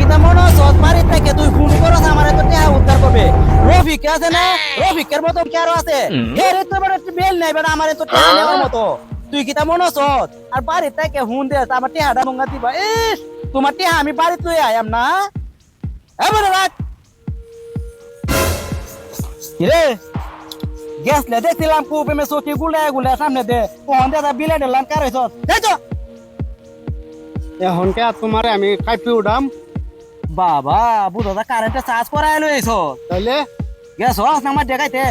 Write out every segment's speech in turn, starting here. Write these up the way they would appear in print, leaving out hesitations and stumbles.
কিতা মনে হচ্ছে বাড়ি থেকে তুই ফোন করছ আমারে তো টাকা উদ্ধার করবে রফিক আছে না রফিকের মতো কি আরো আছে এর তো বড় একটা বেল নাই বেটা আমারে তো টাকা নেওয়ার মতো তুই কিতা মনে হচ্ছে আর বাড়ি থেকে ফোন দে আমার টাকাটা মঙ্গা দিবা ইস তোমার টাকা আমি বাড়িতে লই আইম না এবারে রাখ কিরে গ্যাস লে দেখছিলাম কুপে মে চকি গুলে গুলে সামনে দে কোন দে বিলে দিলাম কারেছ এই তো এখনকে তোমার আমি কাইপি উঠাম বাবা বুঝা কারেন্টে চার্জ করাই লইছ তাইলে গ্যাস হস নামার দেখাইতে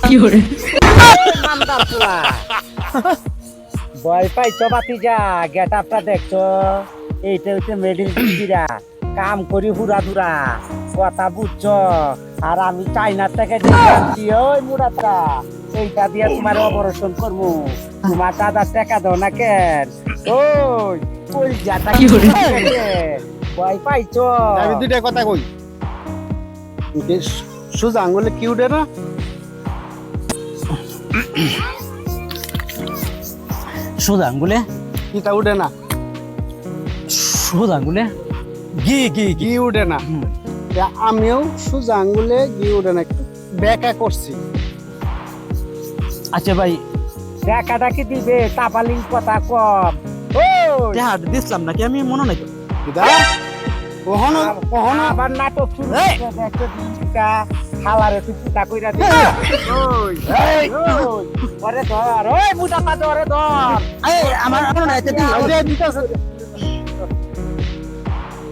কি করে নামদার পুরা ভয় পাইছো বাতি যা গেট আপটা দেখছো এইটা হচ্ছে মেডিল দিরা কাম করি হুরা দুরা কথা বুঝছো আর আমি চাইনার থেকে দিচ্ছি ওই মুরাটা এইটা দিয়ে তোমার অপারেশন করবো তোমার দাদার টাকা দাও না কেন ওই ওই যাটা কি করে? ভয় পাইছো আমি দুইটা কথা কই সুজা আঙ্গুলে কি উঠে না সোজা আঙ্গুলে কিটা উঠে না সোজা আঙ্গুলে গি গি কি উঠে না তা আমিও সুজা আঙ্গুলে কি উঠে না একটু ব্যাকা করছি আচ্ছা ভাই টাকাটা কি দিবে তাপালিং কথা কম ওই টাকা দিছিলাম নাকি আমি মনে নাই দিদা কখনো কখনো আবার নাটক শুরু দেখছো দিনটা খালারে তুই পুতা কইরা দে ওই ওই ওরে ধর ওই মুটা পা ধরে ধর এই আমার মনে নাই তুই ওই যে দিতাছে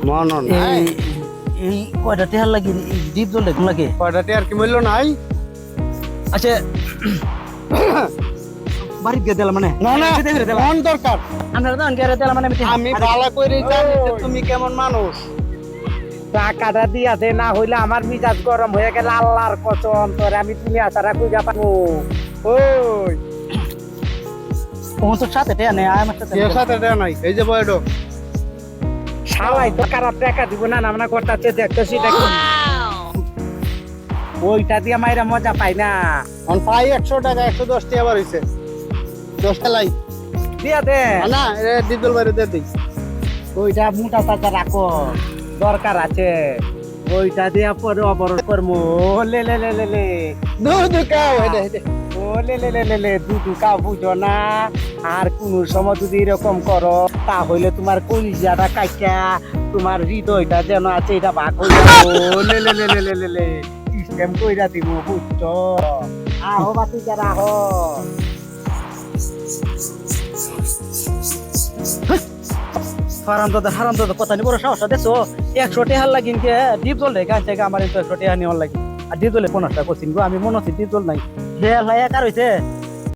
মন নাই এই কয়টা টেহার লাগি ডিপ জল দেখুন লাগে কয়টাতে আর কি মূল্য নাই আচ্ছা বাড়ি গিয়ে দিলাম মানে না না মন দরকার আমরা তো গিয়ে দিলাম মানে আমি ভালো করে জানি যে তুমি কেমন মানুষ টাকাটা দিয়া দে না হইলে আমার মিজাজ গরম হয়ে গেল আল্লাহর কসম তোরে আমি তুমি আসারা কইরা পাবো ওই তোর সাথে টেয়া নেই আমার সাথে এর সাথে দেয় নাই এই যে বয়ডো শালাই তো খারাপ টাকা দিব না নামনা করতেছে দেখতেছি দেখি ওইটা দিয়ে মাইরা মজা পাই না অন পাই 100 টাকা 110 টাকা আবার হইছে 10 টা লাই দিয়া দে না এ ডিজেল বাইরে দে দেই ওইটা মোটা টাকা রাখো দরকার আছে ওইটা দিয়া পরে অবরোধ করবো লে লে লে লে লে দুধ কাও হেডে ও লে লে লে লে লে দুধু কা বুঝো না আর কোন সময় যদি এরকম করো তাহলে তোমার কলিজাটা কাইটা তোমার হৃদয়টা যেন আছে এটা ভাগ হয়ে যাবো লে লে লে লে লে লে লে সিস্টেম কইরা দিব বুঝছো আহো বাতি যারা আহো হারাম দাদা কথা নি বড় সাহস দেখছো 100 টাকা লাগিন কে ডিপ জল রে গাছ থেকে আমার 100 টাকা নিয়ে লাগি আর ডিপ জলে 50 টাকা করছিন গো আমি মনে হচ্ছে ডিপ জল নাই হেল হয় একার হইছে